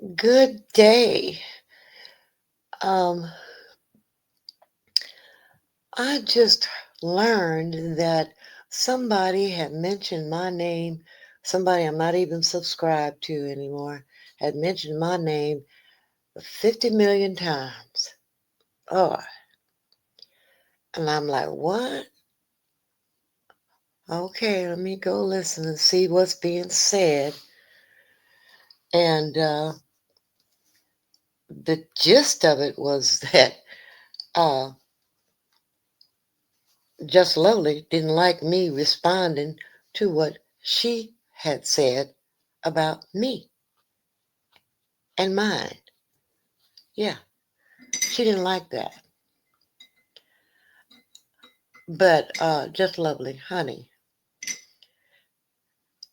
Good day. Um, I just learned that somebody had mentioned my name, somebody I'm not even subscribed to anymore, had mentioned my name 50 million times. Oh, and I'm like, what? Okay, let me go listen and see what's being said. And the gist of it was that uh, Justlovely didn't like me responding to what she had said about me and mine. Yeah, she didn't like that. But Justlovely, honey,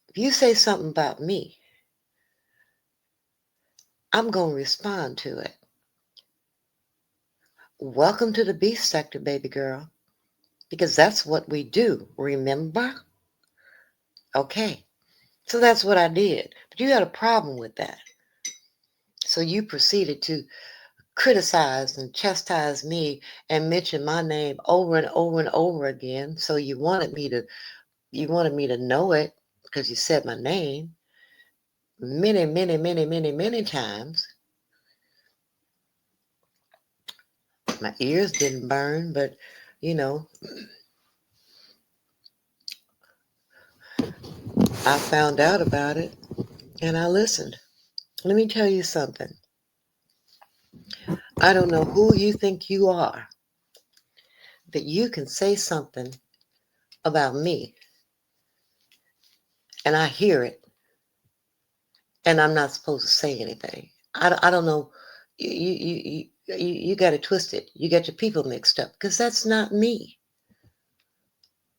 if you say something about me, I'm going to respond to it. Welcome to the beef sector, baby girl, because that's what we do. Remember? Okay. So that's what I did. But you had a problem with that. So you proceeded to criticize and chastise me and mention my name over and over and over again. So you wanted me to know it because you said my name many, many, many, many, many times. My ears didn't burn, but you know, I found out about it and I listened. Let me tell you something. I don't know who you think you are, that you can say something about me and I hear it and I'm not supposed to say anything. I don't know. You got it twisted. You got your people mixed up because that's not me.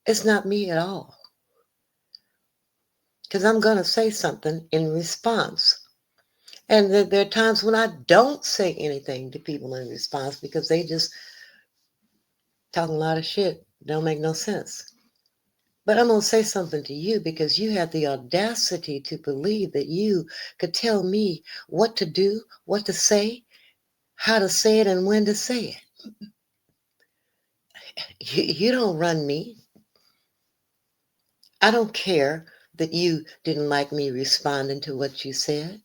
It's not me at all. Because I'm going to say something in response. And there are times when I don't say anything to people in response because they just talking a lot of shit. Don't make no sense. But I'm going to say something to you because you have the audacity to believe that you could tell me what to do, what to say, how to say it, and when to say it. You don't run me. I don't care that you didn't like me responding to what you said.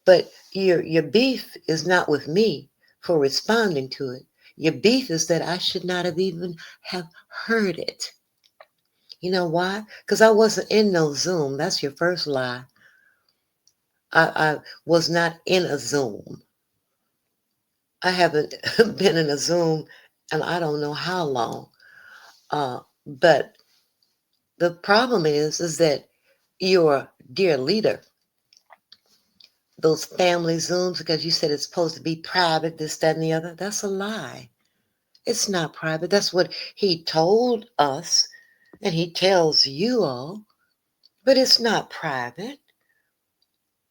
But your beef is not with me for responding to it. Your beef is that I should not have even have heard it. You know why? Because I wasn't in no Zoom. That's your first lie. I was not in a Zoom. I haven't been in a Zoom and I don't know how long. But the problem is that your dear leader, those family Zooms, because you said it's supposed to be private, this, that, and the other, that's a lie. It's not private. That's what he told us, and he tells you all, but it's not private.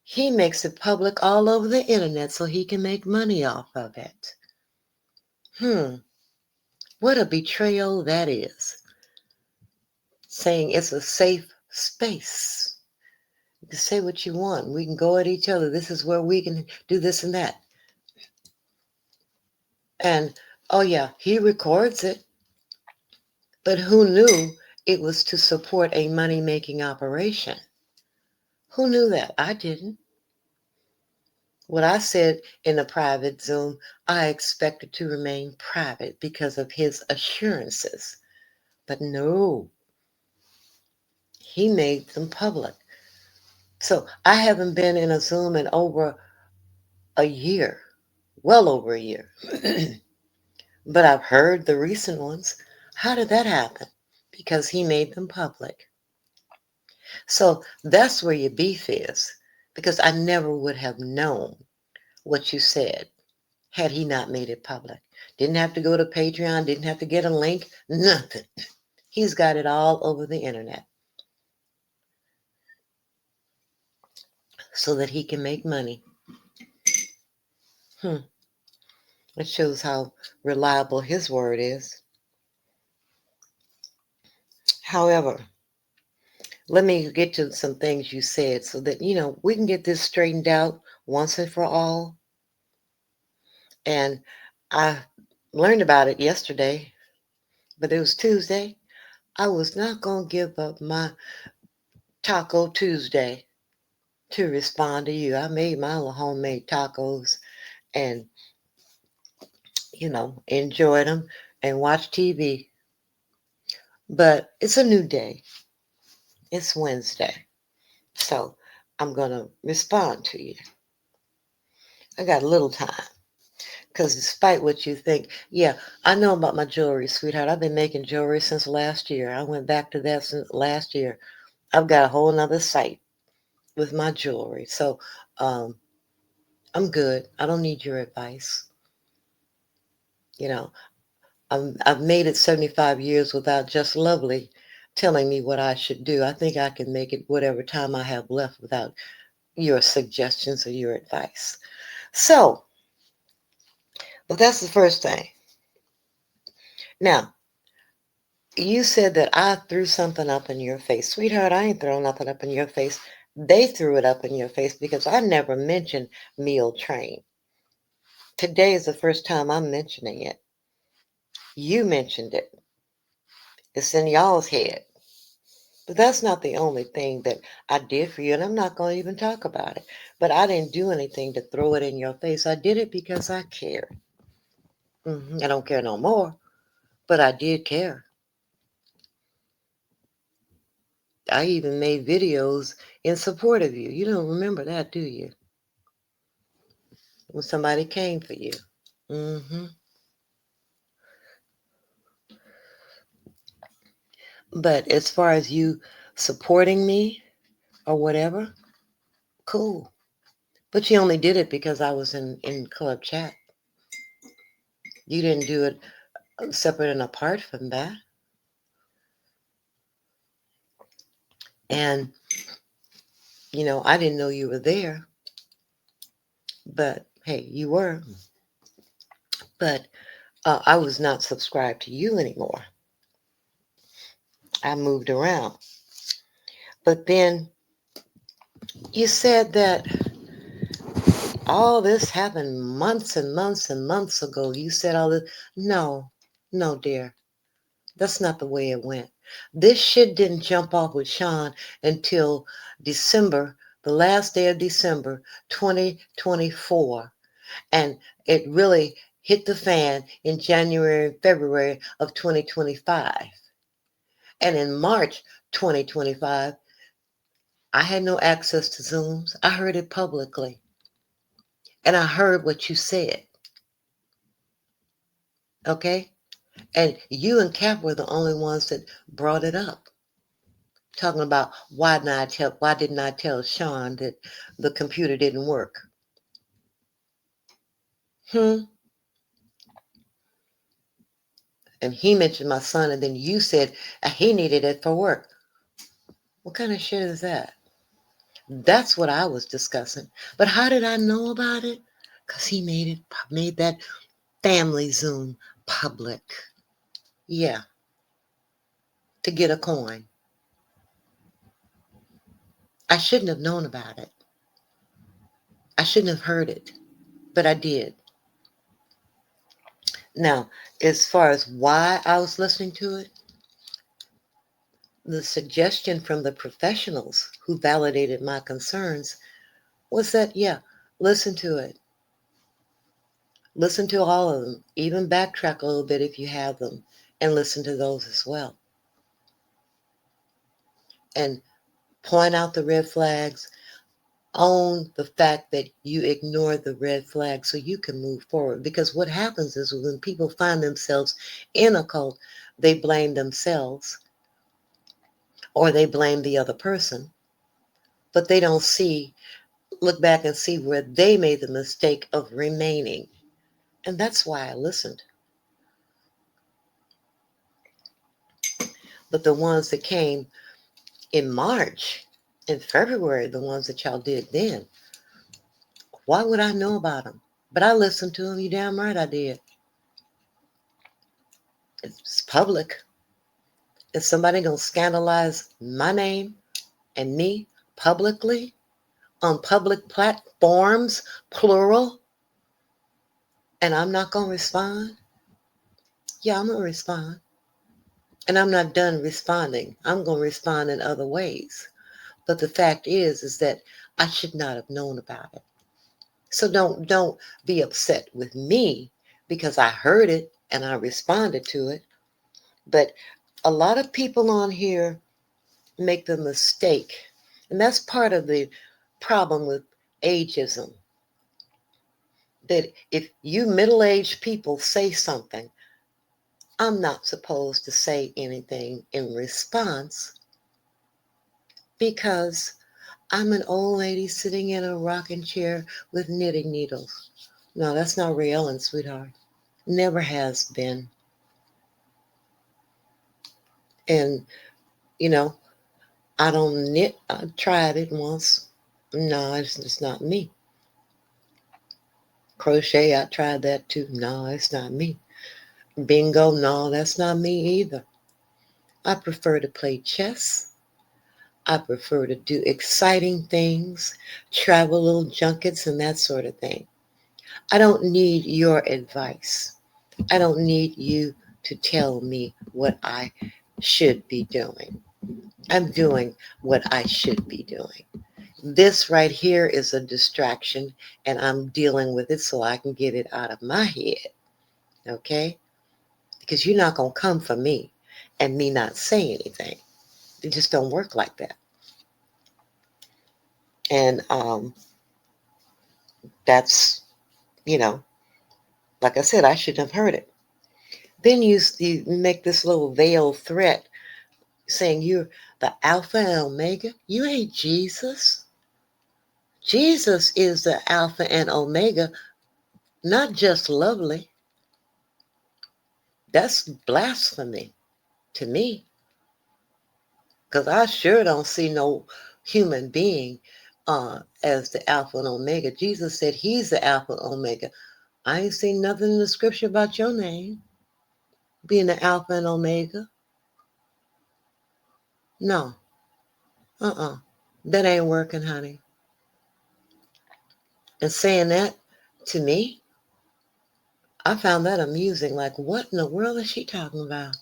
He makes it public all over the internet so he can make money off of it. What a betrayal that is. Saying it's a safe space. You can say what you want. We can go at each other. This is where we can do this and that. And oh yeah, he records it. But who knew it was to support a money-making operation? Who knew that? I didn't. What I said in a private Zoom, I expected to remain private because of his assurances. But no, he made them public. So I haven't been in a Zoom in over a year, well over a year. But I've heard the recent ones. How did that happen? Because he made them public. So that's where your beef is. Because I never would have known what you said had he not made it public. Didn't have to go to Patreon, didn't have to get a link, nothing. He's got it all over the internet so that he can make money. It shows how reliable his word is. However, let me get to some things you said so that, we can get this straightened out once and for all. And I learned about it yesterday, but it was Tuesday. I was not going to give up my Taco Tuesday to respond to you. I made my little homemade tacos and, enjoyed them and watched TV. But it's a new day. It's Wednesday. So I'm going to respond to you. I got a little time. Because despite what you think, yeah, I know about my jewelry, sweetheart. I've been making jewelry since last year. I went back to that since last year. I've got a whole nother site with my jewelry. So um, I'm good. I don't need your advice. You know, I've made it 75 years without Justlovely telling me what I should do. I think I can make it whatever time I have left without your suggestions or your advice. So, but that's the first thing. Now, you said that I threw something up in your face. Sweetheart, I ain't throwing nothing up in your face. They threw it up in your face because I never mentioned Mealtrain. Today is the first time I'm mentioning it. You mentioned it. It's in y'all's head. But that's not the only thing that I did for you, and I'm not going to even talk about it. But I didn't do anything to throw it in your face. I did it because I cared. I don't care no more, but I did care. I even made videos in support of you. You don't remember that, do you? When somebody came for you. hmm But as far as you supporting me or whatever, cool. But you only did it because I was in club chat. You didn't do it separate and apart from that. And, I didn't know you were there, but hey, you were. But I was not subscribed to you anymore. I moved around. But then you said that all this happened months and months and months ago. You said all this. No, no, dear. That's not the way it went. This shit didn't jump off with Sean until December, the last day of December, 2024. And it really hit the fan in January and February of 2025. And in March 2025, I had no access to Zooms. I heard it publicly. And I heard what you said. Okay? And you and Cap were the only ones that brought it up. Talking about why didn't I tell Sean that the computer didn't work? And he mentioned my son, and then you said he needed it for work. What kind of shit is that? That's what I was discussing. But how did I know about it? Because he made that family Zoom public. Yeah, to get a coin. I shouldn't have known about it. I shouldn't have heard it, but I did. Now, as far as why I was listening to it, the suggestion from the professionals who validated my concerns was that, yeah, listen to it. Listen to all of them. Even backtrack a little bit if you have them, and listen to those as well. And point out the red flags. Own the fact that you ignored the red flag so you can move forward. Because what happens is when people find themselves in a cult, they blame themselves or they blame the other person, but they don't look back and see where they made the mistake of remaining. And that's why I listened. But the ones that came in March, in February, the ones that y'all did then, why would I know about them? But I listened to them. You damn right I did. It's public. Is somebody going to scandalize my name and me publicly on public platforms, plural, and I'm not going to respond? Yeah, I'm going to respond. And I'm not done responding. I'm going to respond in other ways. But the fact is that I should not have known about it. So don't be upset with me because I heard it and I responded to it. But a lot of people on here make the mistake, and that's part of the problem with ageism, that if you middle-aged people say something, I'm not supposed to say anything in response because I'm an old lady sitting in a rocking chair with knitting needles. No, that's not real, and sweetheart. Never has been. And, you know, I don't knit. I tried it once. No, it's not me. Crochet, I tried that too. No, it's not me. Bingo, no, that's not me either. I prefer to play chess. I prefer to do exciting things, travel little junkets and that sort of thing. I don't need your advice. I don't need you to tell me what I should be doing. I'm doing what I should be doing. This right here is a distraction, and I'm dealing with it so I can get it out of my head. Okay? Because you're not going to come for me and me not say anything. It just don't work like that. And that's, you know, like I said, I shouldn't have heard it. Then you make this little veiled threat saying you're the Alpha and Omega. You ain't Jesus. Jesus is the Alpha and Omega, not just lovely. That's blasphemy to me, because I sure don't see no human being as the Alpha and Omega. Jesus said he's the Alpha and Omega. I ain't seen nothing in the scripture about your name being the Alpha and Omega. No. That ain't working, honey. And saying that to me, I found that amusing. Like, what in the world is she talking about?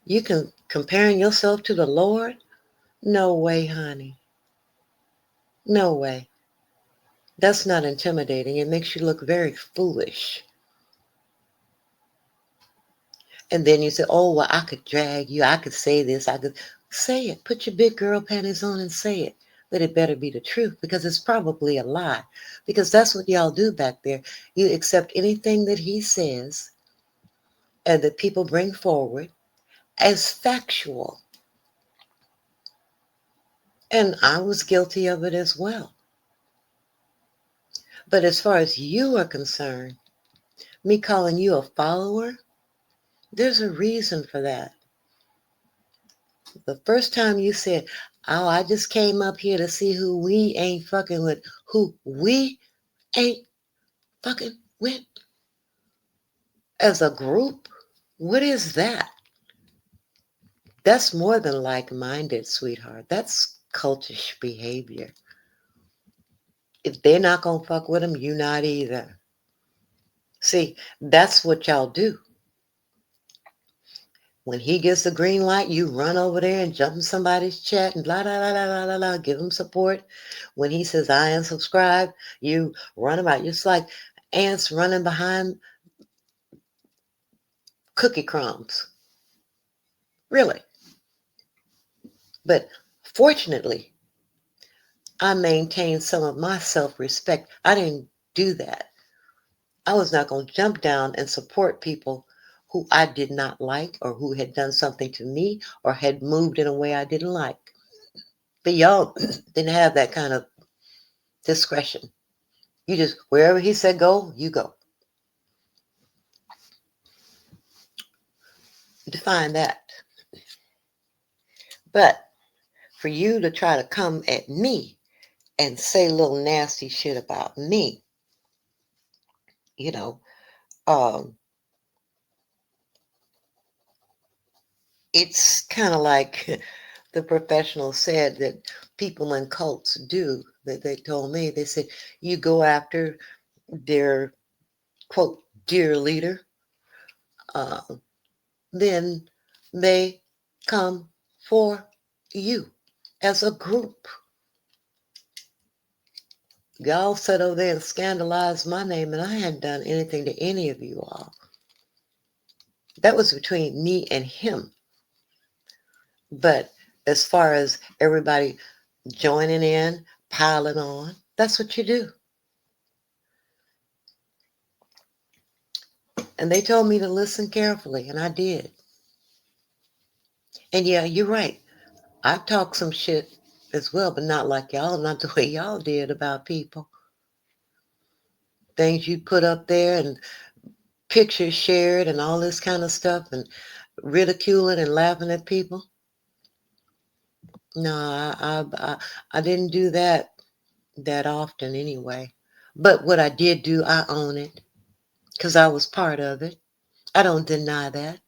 You can comparing yourself to the Lord? No way, honey. No way. That's not intimidating. It makes you look very foolish. And then you say, oh, well, I could drag you. I could say this. I could say it. Put your big girl panties on and say it. But it better be the truth because it's probably a lie. Because that's what y'all do back there. You accept anything that he says and that people bring forward as factual. And I was guilty of it as well. But as far as you are concerned, me calling you a follower, there's a reason for that. The first time you said, oh, I just came up here to see who we ain't fucking with, who we ain't fucking with as a group, what is that? That's more than like-minded, sweetheart. That's cultish behavior. If they're not going to fuck with them, you not either. See, that's what y'all do. When he gets the green light, you run over there and jump in somebody's chat and blah, blah, blah, blah, blah, blah, give him support. When he says, I unsubscribe, you run him out. It's like ants running behind cookie crumbs. Really. But fortunately, I maintained some of my self-respect. I didn't do that. I was not going to jump down and support people who I did not like or who had done something to me or had moved in a way I didn't like. But y'all didn't have that kind of discretion. You just, wherever he said go, you go. Define that. But for you to try to come at me and say little nasty shit about me, you know, um, it's kind of like the professional said that people in cults do. They told me, they said, you go after their, quote, dear leader, uh, then they come for you as a group. Y'all sat over there and scandalized my name, and I hadn't done anything to any of you all. That was between me and him. But as far as everybody joining in, piling on, that's what you do. And they told me to listen carefully, and I did. And yeah, you're right. I talked some shit as well, but not like y'all, not the way y'all did about people. Things you put up there and pictures shared and all this kind of stuff and ridiculing and laughing at people. No, I didn't do that often anyway. But what I did do, I own it because I was part of it. I don't deny that.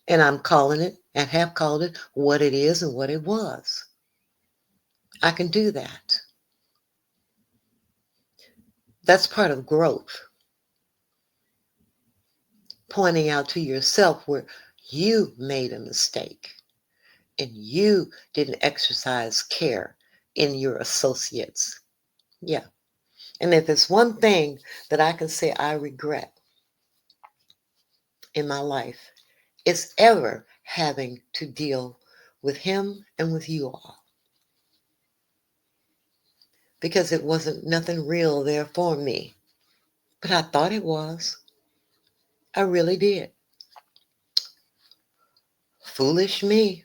And I'm calling it and have called it what it is and what it was. I can do that. That's part of growth. Pointing out to yourself where you made a mistake and you didn't exercise care in your associates. Yeah. And if it's one thing that I can say I regret in my life, it's ever having to deal with him and with you all. Because it wasn't nothing real there for me. But I thought it was. I really did. Foolish me,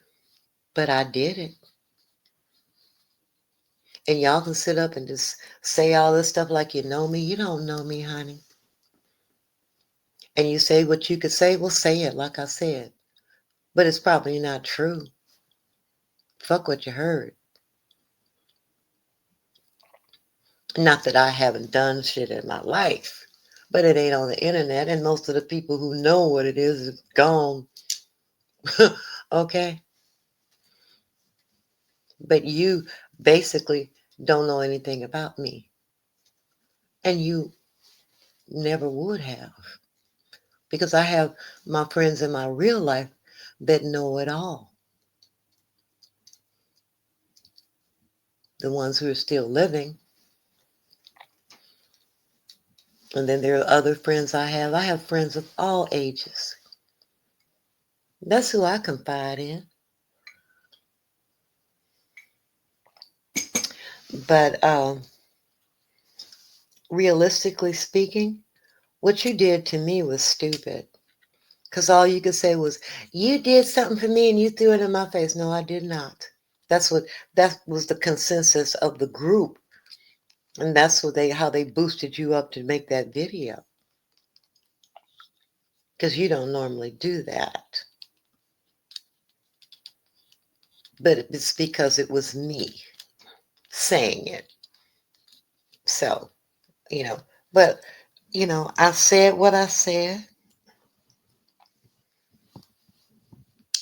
but I did it. And y'all can sit up and just say all this stuff like you know me. You don't know me, honey. And you say what you could say, well, say it like I said. But it's probably not true. Fuck what you heard. Not that I haven't done shit in my life, but it ain't on the internet. And most of the people who know what it is gone. Okay? But you basically don't know anything about me. And you never would have. Because I have my friends in my real life that know it all. The ones who are still living. And then there are other friends I have. I have friends of all ages. That's who I confide in. But realistically speaking, what you did to me was stupid. Because all you could say was, you did something for me and you threw it in my face. No, I did not. That was the consensus of the group. And that's how they boosted you up to make that video. Because you don't normally do that. But it's because it was me saying it. So, but, I said what I said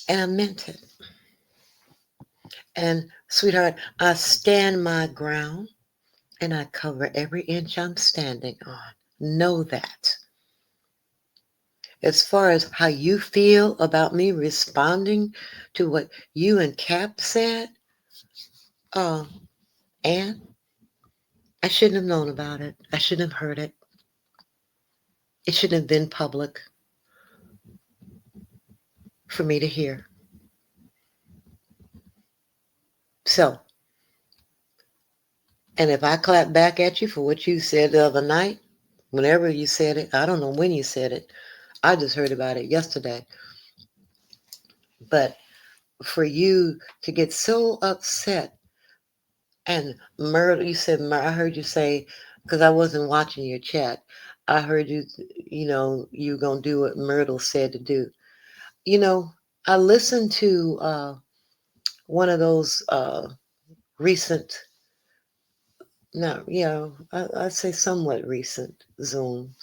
and I meant it. And, sweetheart, I stand my ground and I cover every inch I'm standing on. Know that. As far as how you feel about me responding to what you and Cap said, and I shouldn't have known about it. I shouldn't have heard it. It shouldn't have been public for me to hear. So, and if I clap back at you for what you said the other night, whenever you said it, I don't know when you said it. I just heard about it yesterday. But for you to get so upset and murder, you said, I heard you say, because I wasn't watching your chat, I heard you, you going to do what Myrtle said to do. I listened to one of those recent, I'd say somewhat recent Zooms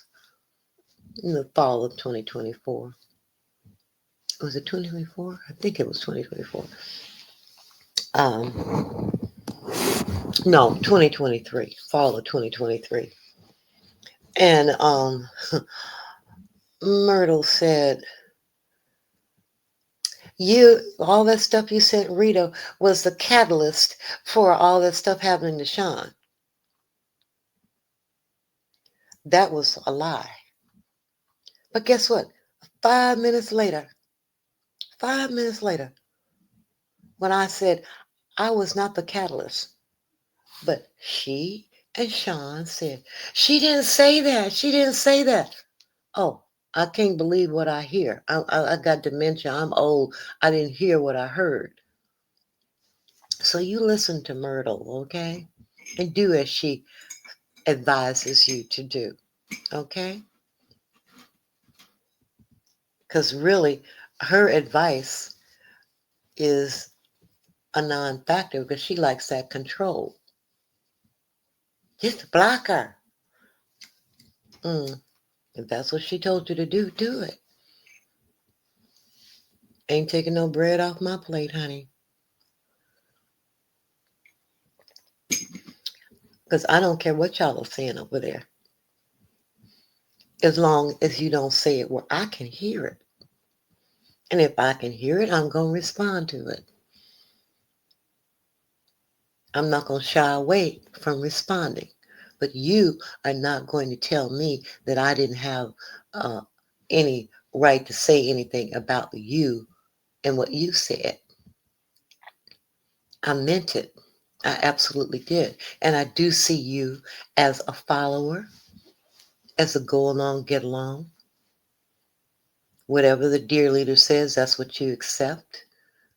in the fall of 2024. Was it 2024? I think it was 2024. Um, No, 2023, fall of 2023. And Myrtle said, all that stuff you sent Rita was the catalyst for all that stuff happening to Sean. That was a lie. But guess what? 5 minutes later, 5 minutes later, when I said I was not the catalyst, but she and Sean said, she didn't say that. She didn't say that. Oh, I can't believe what I hear. I got dementia. I'm old. I didn't hear what I heard. So you listen to Myrtle, okay? And do as she advises you to do, okay? Because really, her advice is a non-factor because she likes that control. Just block her. If that's what she told you to do it. Ain't taking no bread off my plate, honey. Because I don't care what y'all are saying over there. As long as you don't say it where I can hear it. And if I can hear it, I'm going to respond to it. I'm not going to shy away from responding. But you are not going to tell me that I didn't have any right to say anything about you and what you said. I meant it. I absolutely did. And I do see you as a follower, as a go along, get along. Whatever the dear leader says, that's what you accept,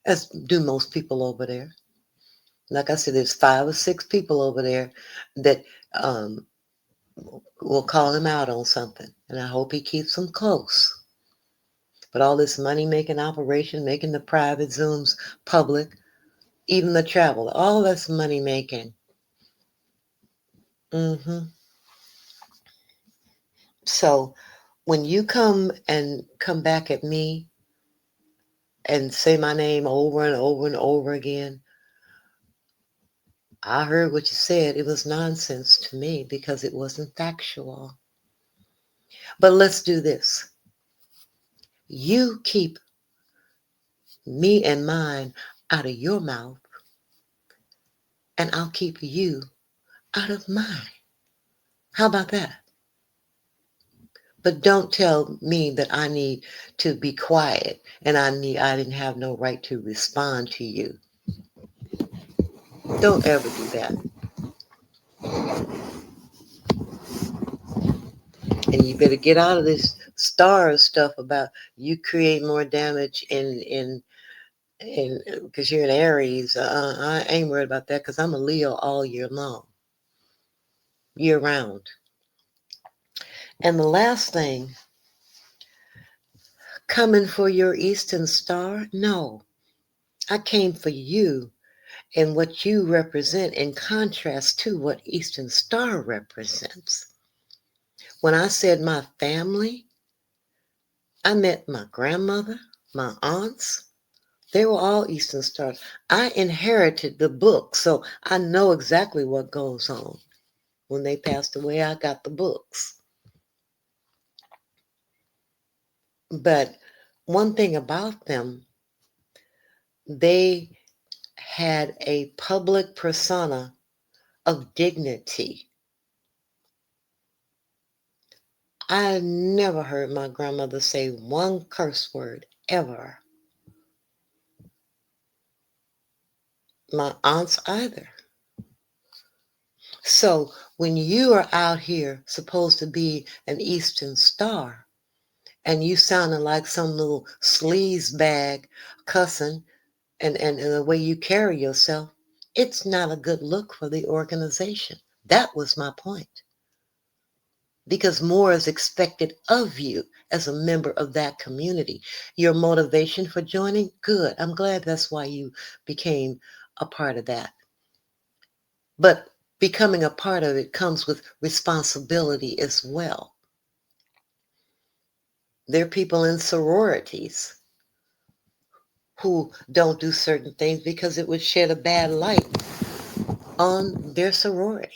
as do most people over there. Like I said, there's 5 or 6 people over there that will call him out on something. And I hope he keeps them close. But all this money-making operation, making the private Zooms public, even the travel, all that's money-making. So when you come back at me and say my name over and over and over again, I heard what you said. It was nonsense to me because it wasn't factual. But let's do this. You keep me and mine out of your mouth, and I'll keep you out of mine. How about that? But don't tell me that I need to be quiet and I didn't have no right to respond to you. Don't ever do that. And you better get out of this star stuff about you create more damage in because you're an Aries. I ain't worried about that because I'm a Leo all year long, year round. And the last thing, coming for your Eastern Star? No, I came for you and what you represent in contrast to what Eastern Star represents. When I said my family, I met my grandmother, my aunts. They were all Eastern Stars. I inherited the book, so I know exactly what goes on. When they passed away, I got the books. But one thing about them, they had a public persona of dignity. I never heard my grandmother say one curse word, ever. My aunts either. So when you are out here supposed to be an Eastern Star, and you sounding like some little sleaze bag cussing and the way you carry yourself, it's not a good look for the organization. That was my point. Because more is expected of you as a member of that community. Your motivation for joining, good. I'm glad that's why you became a part of that. But becoming a part of it comes with responsibility as well. There are people in sororities who don't do certain things because it would shed a bad light on their sorority.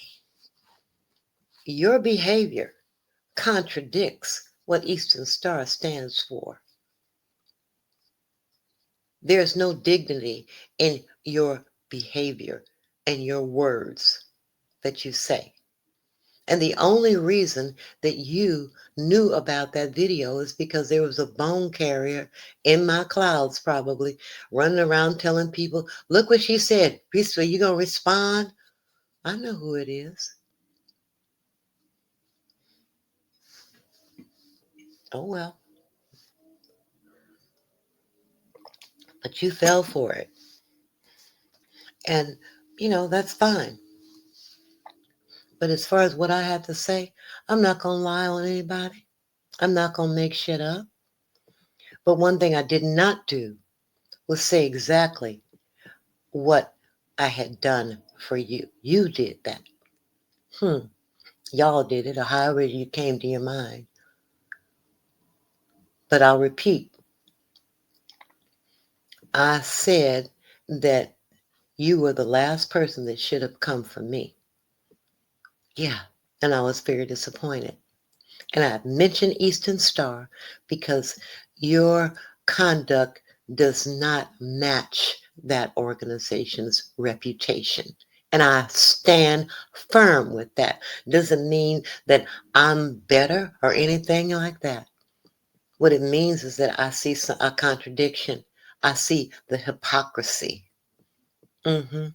Your behavior contradicts what Eastern Star stands for. There's no dignity in your behavior and your words that you say. And the only reason that you knew about that video is because there was a bone carrier in my clouds, probably running around telling people, look what she said. Are you going to respond? I know who it is. Oh, well. But you fell for it. And, that's fine. But as far as what I have to say, I'm not going to lie on anybody. I'm not going to make shit up. But one thing I did not do was say exactly what I had done for you. You did that. Y'all did it, or however you came to your mind. But I'll repeat. I said that you were the last person that should have come for me. Yeah. And I was very disappointed. And I mentioned Eastern Star because your conduct does not match that organization's reputation. And I stand firm with that. Doesn't mean that I'm better or anything like that. What it means is that I see a contradiction. I see the hypocrisy. And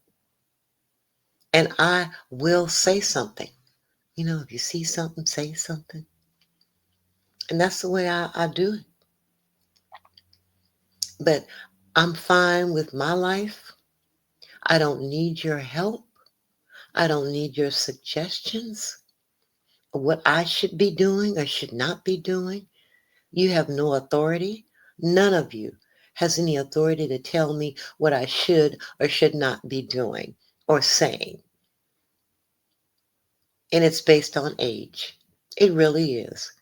I will say something. If you see something, say something. And that's the way I do it. But I'm fine with my life. I don't need your help. I don't need your suggestions of what I should be doing or should not be doing. You have no authority. None of you has any authority to tell me what I should or should not be doing or saying. And it's based on age. It really is.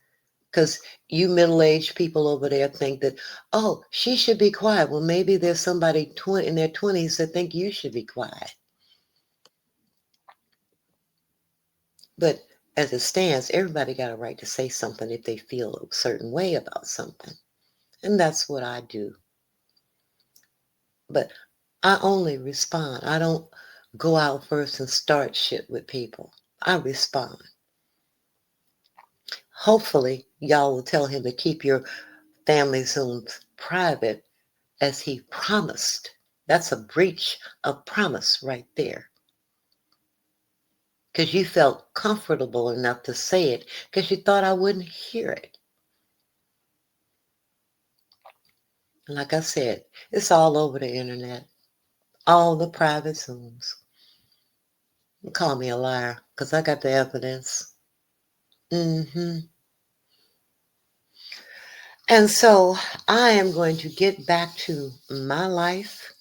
Because you middle-aged people over there think that, oh, she should be quiet. Well, maybe there's somebody in their 20s that think you should be quiet. But as it stands, everybody got a right to say something if they feel a certain way about something. And that's what I do. But I only respond. I don't go out first and start shit with people. I respond. Hopefully, y'all will tell him to keep your family Zooms private as he promised. That's a breach of promise right there. Because you felt comfortable enough to say it because you thought I wouldn't hear it. And like I said, it's all over the internet. All the private Zooms. Call me a liar because I got the evidence. And so I am going to get back to my life.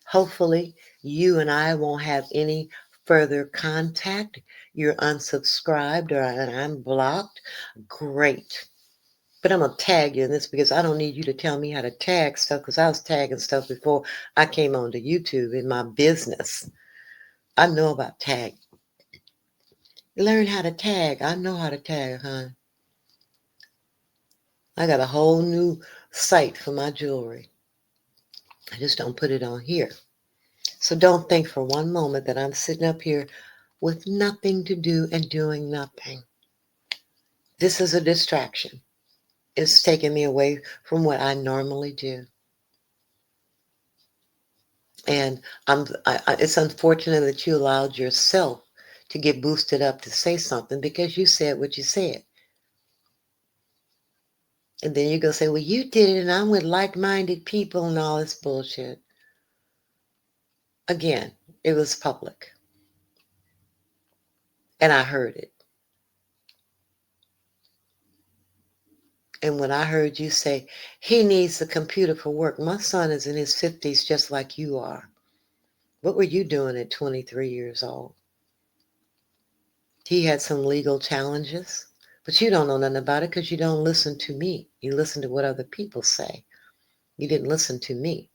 Hopefully you and I won't have any further contact. You're unsubscribed and I'm blocked. Great. But I'm going to tag you in this because I don't need you to tell me how to tag stuff because I was tagging stuff before I came onto YouTube in my business. I know about tag. Learn how to tag. I know how to tag, huh? I got a whole new site for my jewelry. I just don't put it on here. So don't think for one moment that I'm sitting up here with nothing to do and doing nothing. This is a distraction. It's taking me away from what I normally do. And it's unfortunate that you allowed yourself to get boosted up to say something because you said what you said. And then you're going to say, well, you did it and I'm with like-minded people and all this bullshit. Again, it was public. And I heard it. And when I heard you say, he needs the computer for work, my son is in his 50s just like you are. What were you doing at 23 years old? He had some legal challenges, but you don't know nothing about it because you don't listen to me. You listen to what other people say. You didn't listen to me.